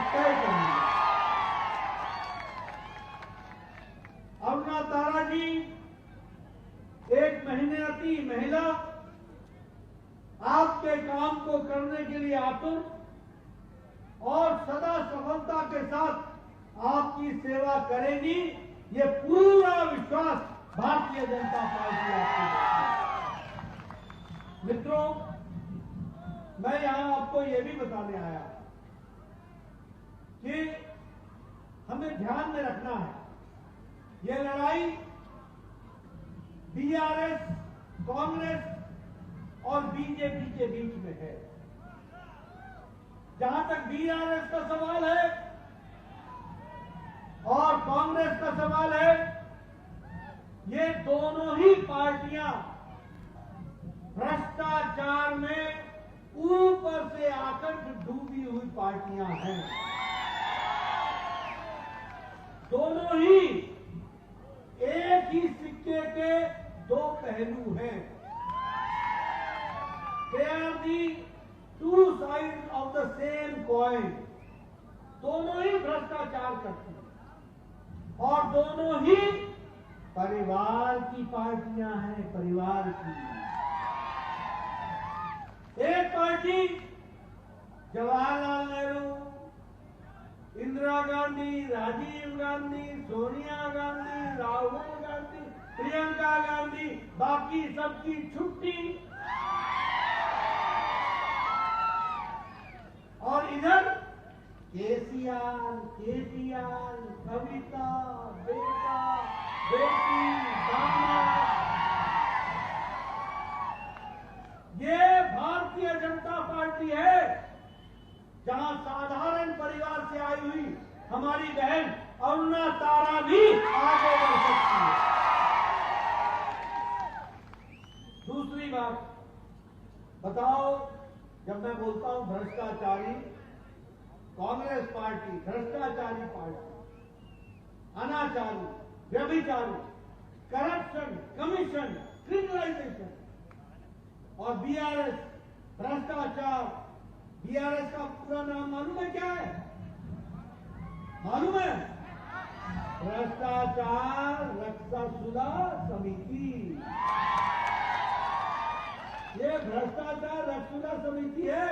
तय करेंगे। अरुणा तारा जी एक मेहनती महिला, आपके काम को करने के लिए आतुर और सदा सफलता के साथ आपकी सेवा करेगी, ये पूरा विश्वास भारतीय जनता पार्टी आपको देती है। मित्रों, मैं यहां आपको ये भी बताने आया कि हमें ध्यान में रखना है, ये लड़ाई बीआरएस, कांग्रेस और बीजेपी के बीच में है। जहां तक बीआरएस का सवाल है और कांग्रेस का सवाल है, ये दोनों ही पार्टियां भ्रष्टाचार में ऊपर से आकर डूबी हुई पार्टियां हैं। दोनों ही एक ही सिक्के के दो पहलू हैं। They are the two sides of the same coin. दोनों ही भ्रष्टाचार करते हैं और दोनों ही परिवार की पार्टियां हैं, परिवार की। एक पार्टी जवाहरलाल नेहरू, इंदिरा गांधी, राजीव गांधी, सोनिया गांधी, राहुल गांधी, प्रियंका गांधी, बाकी सबकी छुट्टी। और इधर केसीआर, केटीआर, कविता, बेटा, बेटी, दामाद। ये भारतीय जनता पार्टी है, जहां साधारण परिवार से आई हुई हमारी बहन अरुणा तारा भी आगे बढ़ सकती है। दूसरी बात बताओ, जब मैं बोलता हूं भ्रष्टाचारी, कांग्रेस पार्टी भ्रष्टाचारी पार्टी, अनाचारी, व्यभिचारी, करप्शन, कमीशन, क्रिमिनलाइजेशन, और बीआरएस भ्रष्टाचार। बीआरएस का पूरा नाम मालूम है क्या है? मालूम है? भ्रष्टाचार रक्षासुधा समिति। ये भ्रष्टाचार रक्षासुधा समिति है,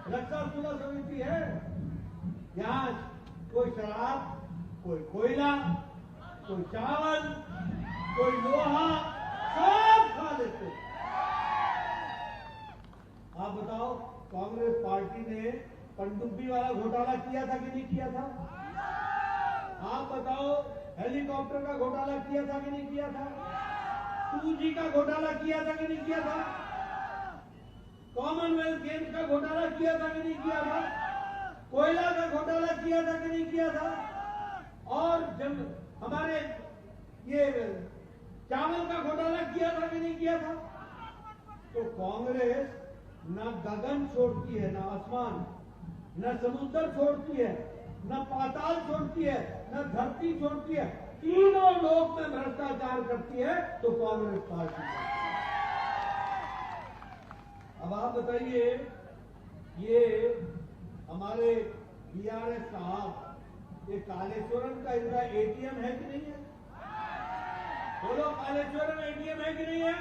रक्षासुधा समिति है। यहां कोई शराब, कोई कोयला, कोई चावल, कोई लोहा, सब खा लेते। आप बताओ, कांग्रेस पार्टी ने पनडुब्बी वाला घोटाला किया था कि नहीं किया था? आप बताओ, हेलीकॉप्टर का घोटाला किया था कि नहीं किया था? 2G का घोटाला किया था कि नहीं किया था? कॉमनवेल्थ गेम्स का घोटाला किया था कि नहीं किया था? कोयला का घोटाला किया था कि नहीं किया था? और जब हमारे ये चावल का घोटाला किया था कि नहीं किया था? तो कांग्रेस न गगन छोड़ती है, न आसमान, न समुद्र छोड़ती है, न पाताल छोड़ती है, न धरती छोड़ती है, तीनों लोक में भ्रष्टाचार करती है तो कांग्रेस पार्टी है। अब आप बताइए, ये हमारे बीआरएस साहब, ये कालेश्वरम का इनका एटीएम है कि नहीं है? बोलो, कालेश्वरम एटीएम है कि नहीं है?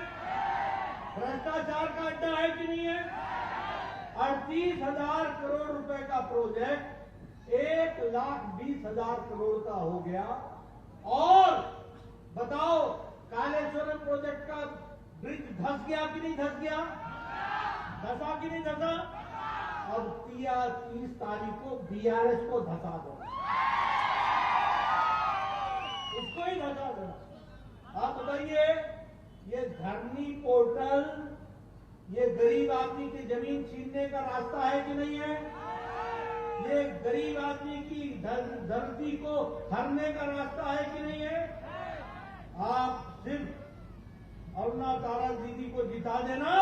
भ्रष्टाचार का अड्डा है कि नहीं है? 38,000 करोड़ रुपए का प्रोजेक्ट 1,20,000 करोड़ का हो गया। और बताओ, कालेश्वरम प्रोजेक्ट का ब्रिज धंस गया कि नहीं धंस गया? धंसा कि नहीं धंसा? अब 30 तारीख को बीआरएस को धंसा दो, इसको ही धंसा दो। आप बताइए, ये धरनी पोर्टल, ये गरीब आदमी की जमीन छीनने का रास्ता है कि नहीं है? ये गरीब आदमी की धरती को हरने का रास्ता है कि नहीं है? आप सिर्फ अरुणा तारा दीदी को जिता देना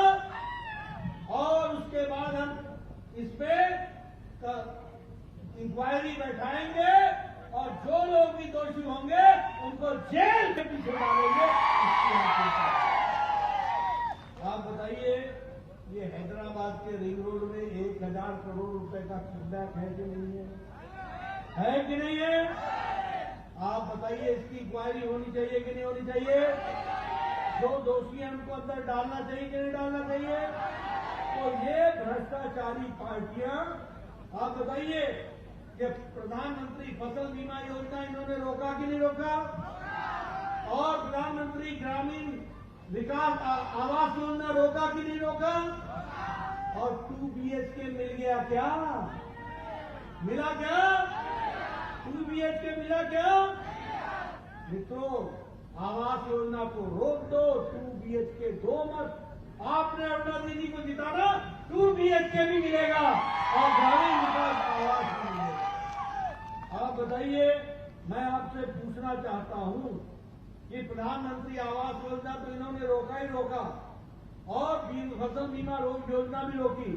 और उसके बाद हम इस पे इंक्वायरी बैठाएंगे और जो लोग भी दोषी होंगे उनको जेल के पीछे डालेंगे। आप बताइए, ये हैदराबाद के रिंग रोड में 1,000 करोड़ रुपए का किडनैप है कि नहीं है? है कि नहीं है? आप बताइए, इसकी इंक्वायरी होनी चाहिए कि नहीं होनी चाहिए? जो दोषी हैं उनको अंदर डालना चाहिए कि नहीं डालना चाहिए? तो ये भ्रष्टाचारी पार्टियां, आप बताइए कि प्रधानमंत्री फसल बीमा योजना इन्होंने रोका कि नहीं रोका? और प्रधानमंत्री ग्रामीण विकास आवास योजना रोका कि नहीं रोका? और 2 BHK मिल गया क्या? मिला क्या? 2 BHK मिला क्या? मित्रों, आवास योजना को रोक दो, 2 BHK दो मत। आपने अरुणा दीदी को जिताना, 2 BHK भी मिलेगा और ग्रामीण विकास आवास भी मिलेगा। आप बताइए, मैं आपसे पूछना चाहता हूं कि प्रधानमंत्री आवास योजना तो इन्होंने रोका ही रोका और फसल बीमा योजना भी रोकी।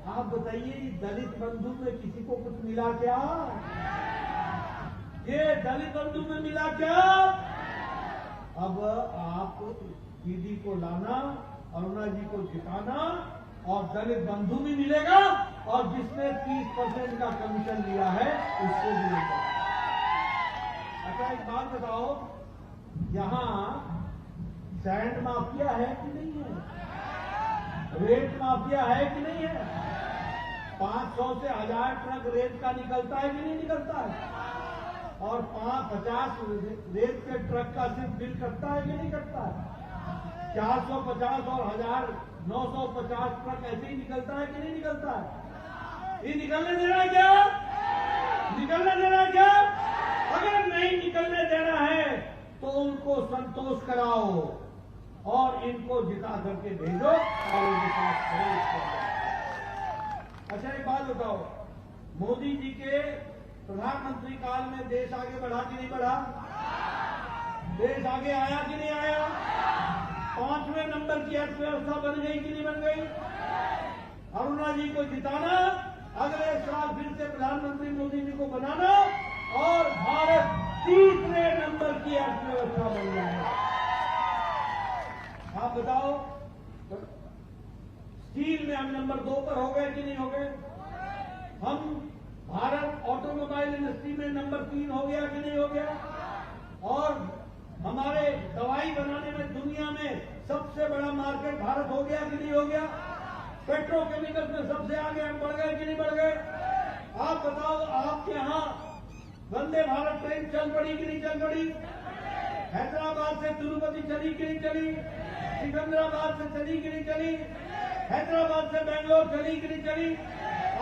आप बताइए, दलित बंधु में किसी को कुछ मिला क्या? ये दलित बंधु में मिला क्या? अब आप दीदी को लाना, अरुणा जी को जिताना और दलित बंधु भी मिलेगा और जिसने 30% का कमीशन लिया है उसको भी मिलेगा। अच्छा, एक बात बताओ, यहाँ सैंड माफिया है कि नहीं है? रेत माफिया है कि नहीं है? 500 से 1000 ट्रक रेत का निकलता है कि नहीं निकलता है? और 50 रेत के ट्रक का सिर्फ बिल कटता है कि नहीं कटता है? 450 और 1950 ट्रक ऐसे ही निकलता है कि नहीं निकलता है? ये निकलने देना है क्या? निकलने देना है क्या? अगर नहीं निकलने देना है तो उनको संतोष कराओ और इनको जिता करके भेजो और उनके साथ करो। अच्छा, एक बात बताओ, मोदी जी के प्रधानमंत्री काल में देश आगे बढ़ा कि नहीं बढ़ा? देश आगे आया कि नहीं आया? 5वें नंबर की अर्थव्यवस्था बन गई कि नहीं बन गई? अरुणा जी को जिताना, अगले साल फिर से प्रधानमंत्री मोदी जी को बनाना और भारत 3रे नंबर की अर्थव्यवस्था बन जाए। आप बताओ, स्टील में हम नंबर 2 पर हो गए कि नहीं हो गए? हम भारत ऑटोमोबाइल इंडस्ट्री में नंबर 3 हो गया कि नहीं हो गया? और हमारे दवाई बनाने में दुनिया में सबसे बड़ा मार्केट भारत हो गया कि नहीं हो गया? पेट्रोकेमिकल्स में सबसे आगे हम बढ़ गए कि नहीं बढ़ गए? आप बताओ, आपके यहाँ वंदे भारत ट्रेन चल पड़ी कि नहीं चल पड़ी? हैदराबाद से तिरुपति चली कि नहीं चली? सिकंदराबाद से चली कि नहीं चली? हैदराबाद से बेंगलोर चली कि नहीं चली?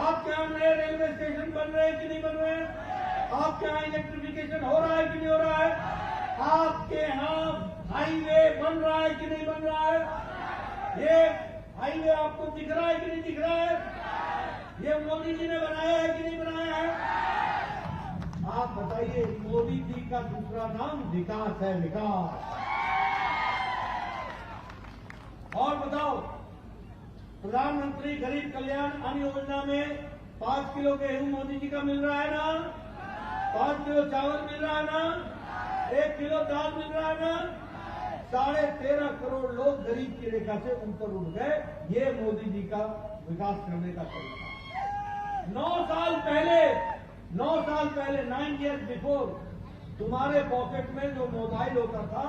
आपके यहाँ नए रेलवे स्टेशन बन रहे हैं कि नहीं बन रहे हैं? आपके यहाँ इलेक्ट्रिफिकेशन हो रहा है कि नहीं हो रहा है? आपके यहाँ हाईवे बन रहा है कि नहीं बन रहा है? ये हाईवे आपको दिख रहा है कि नहीं दिख रहा है? ये मोदी जी ने बनाया है कि नहीं बनाया है? आप बताइए, मोदी जी का दूसरा नाम विकास है, विकास। और बताओ, प्रधानमंत्री गरीब कल्याण अन्न योजना में 5 किलो गेहूं मोदी जी का मिल रहा है ना? 5 किलो चावल मिल रहा है ना? 1 किलो दाल मिल रहा है ना? 13.5 करोड़ लोग गरीब की रेखा से ऊपर उठ गए। ये मोदी जी का विकास करने का तरीका। 9 साल पहले 9 years बिफोर तुम्हारे पॉकेट में जो मोबाइल होता था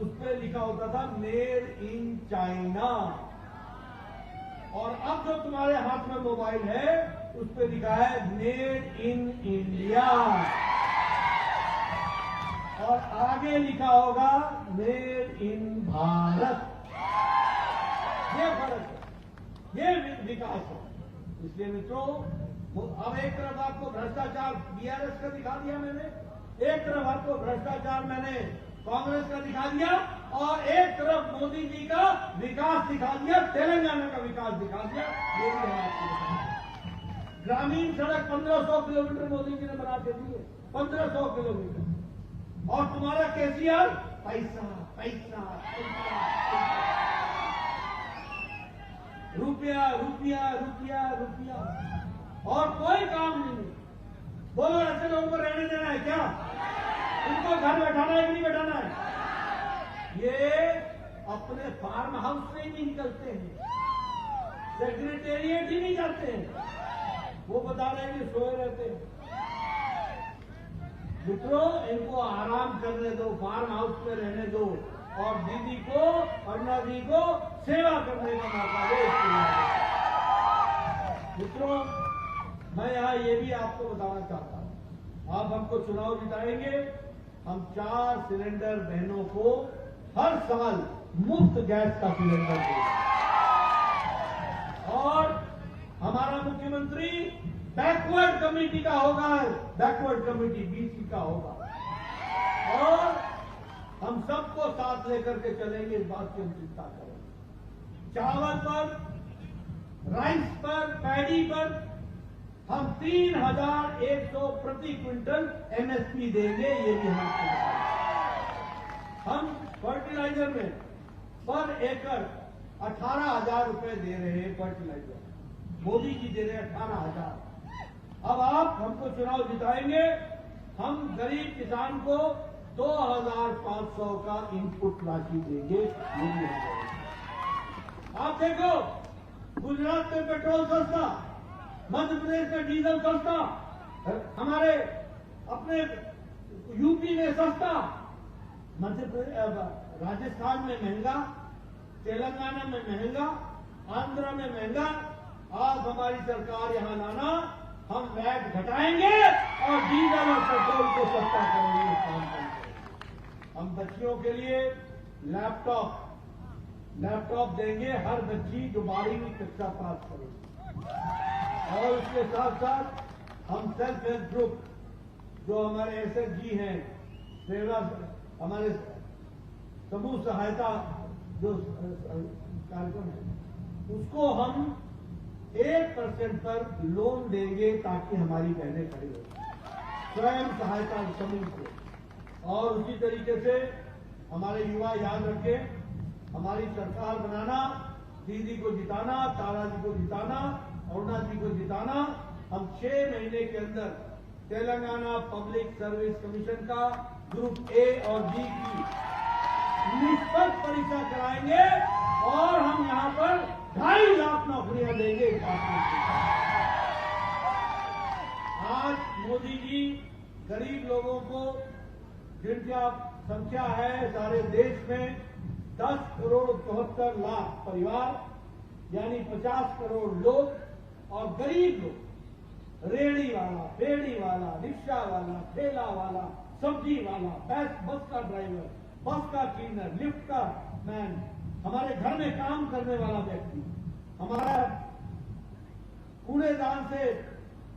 उस पर लिखा होता था मेड इन चाइना, और अब जो तुम्हारे हाथ में मोबाइल है उस पर लिखा है मेड इन इंडिया, और आगे लिखा होगा मेड इन भारत। ये फर्क है, ये विकास है। इसलिए मित्रों, अब एक तरफ आपको भ्रष्टाचार बीआरएस का दिखा दिया मैंने, एक तरफ आपको भ्रष्टाचार मैंने कांग्रेस का दिखा दिया, और एक तरफ मोदी जी का विकास दिखा दिया, तेलंगाना का विकास दिखा दिया। ये भी है आपको दिखाया। ग्रामीण सड़क 1500 किलोमीटर मोदी जी ने बना के दिए, 1500 किलोमीटर। और तुम्हारा केसीआर पैसा पैसा पैसा, रुपया रुपया रुपया रुपया, और कोई काम नहीं। बोलो, ऐसे लोगों को रहने देना है क्या? उनको घर बैठाना है कि नहीं बैठाना है? ये अपने फार्म हाउस से ही नहीं निकलते हैं, सेक्रेटेरिएट ही नहीं जाते हैं। वो बता रहे हैं कि सोए रहते हैं। मित्रों, इनको आराम करने दो, फार्म हाउस में रहने दो और दीदी को, अरुणा जी को सेवा करने का मौका दो। मित्रों, मैं यहाँ ये भी आपको बताना चाहता हूँ, आप हमको चुनाव जिताएंगे, हम 4 सिलेंडर बहनों को हर साल मुफ्त गैस का सिलेंडर देंगे और हमारा मुख्यमंत्री बैकवर्ड कमेटी का होगा, बैकवर्ड कमेटी बीसी का होगा और हम सबको साथ लेकर के चलेंगे, इस बात की हम चिंता करें। चावल पर, राइस पर, पैडी पर हम 3,100 प्रति क्विंटल एमएसपी देंगे, ये भी हम फर्टिलाइजर में पर एकड़ 18,000 रुपए दे रहे हैं। फर्टिलाइजर मोदी जी दे रहे हैं 18,000। अब आप हमको चुनाव जिताएंगे, हम गरीब किसान को 2,500 का इनपुट राशि देंगे। आप देखो, गुजरात में पेट्रोल सस्ता, मध्य प्रदेश में डीजल सस्ता, हमारे अपने यूपी में सस्ता, मध्य प्रदेश, राजस्थान में महंगा, तेलंगाना में महंगा, आंध्र में महंगा। आप हमारी सरकार यहां लाना, हम वैट घटाएंगे और डीजल और पेट्रोल को सस्ता करेंगे। काम करेंगे। हम बच्चियों के लिए लैपटॉप देंगे, हर बच्ची जो 12वीं कक्षा पास करेगी और उसके साथ साथ हम सेल्फ हेल्प ग्रुप जो हमारे एसएचजी हैं, सेवा हमारे समूह सहायता जो कार्यक्रम है, उसको हम 1% पर लोन देंगे ताकि हमारी बहनें खड़ी हो, स्वयं सहायता समूह को। और उसी तरीके से हमारे युवा याद रखें, हमारी सरकार बनाना, दीदी को जिताना, तारा जी को जिताना, अरुणा जी को जिताना। हम 6 महीने के अंदर तेलंगाना पब्लिक सर्विस कमीशन का ग्रुप ए और बी की निष्पक्ष परीक्षा कराएंगे और हम यहाँ पर 2.5 लाख नौकरियां देंगे। आज मोदी जी गरीब लोगों को, जिनकी संख्या है सारे देश में 10 करोड़ 74 लाख परिवार, यानी 50 करोड़ लोग और गरीब लोग, रेड़ी वाला, फेड़ी वाला, रिक्शा वाला, ठेला वाला, सब्जी वाला, बस का ड्राइवर, बस का क्लीनर, लिफ्ट का मैन, हमारे घर में काम करने वाला व्यक्ति, हमारा कूड़ेदान से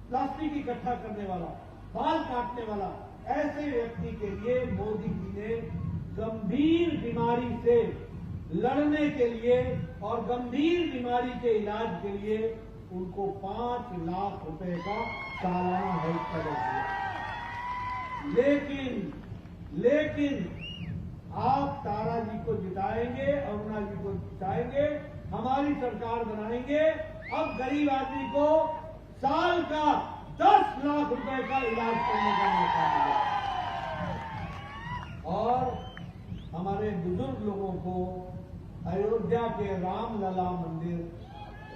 प्लास्टिक इकट्ठा करने वाला, बाल काटने वाला, ऐसे व्यक्ति के लिए मोदी जी ने गंभीर बीमारी से लड़ने के लिए और गंभीर बीमारी के इलाज के लिए उनको 5 लाख रुपए का सालाना हेल्थ कवर दिया। लेकिन आप तारा जी को जिताएंगे, अरुणा जी को जिताएंगे, हमारी सरकार बनाएंगे, अब गरीब आदमी को साल का 10 लाख रुपए का इलाज करने का मौका मिला और हमारे बुजुर्ग लोगों को अयोध्या के रामलला मंदिर,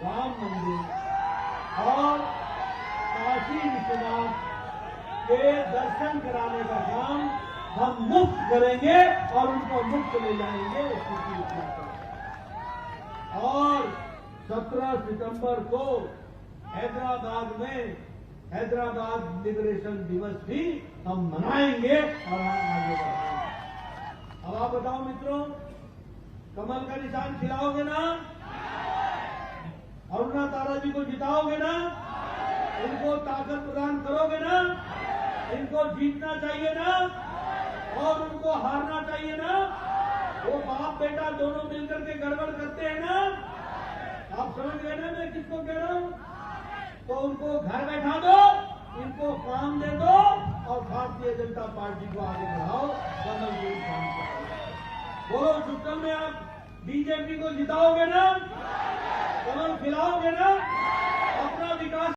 राम मंदिर और काशी विश्वनाथ के दर्शन कराने का काम हम मुफ्त करेंगे और उनको मुफ्त ले जाएंगे। और 17 सितंबर को हैदराबाद में हैदराबाद लिबरेशन दिवस भी हम मनाएंगे और हम आगे बढ़ेंगे। अब आप बताओ मित्रों, कमल का निशान खिलाओगे ना? अरुणा तारा जी को जिताओगे ना? इनको ताकत प्रदान करोगे ना? इनको जीतना चाहिए ना और उनको हारना चाहिए ना? वो बाप बेटा दोनों मिलकर के गड़बड़ करते हैं ना? आप समझ गए ना मैं किसको कह रहा हूं? तो उनको घर बैठा दो, इनको काम दे दो और भारतीय जनता पार्टी को आगे बढ़ाओ। कमल जी काम करो। बोलो सुकल में आप बीजेपी को जिताओगे ना? कमल खिलाओगे ना? अपना विकास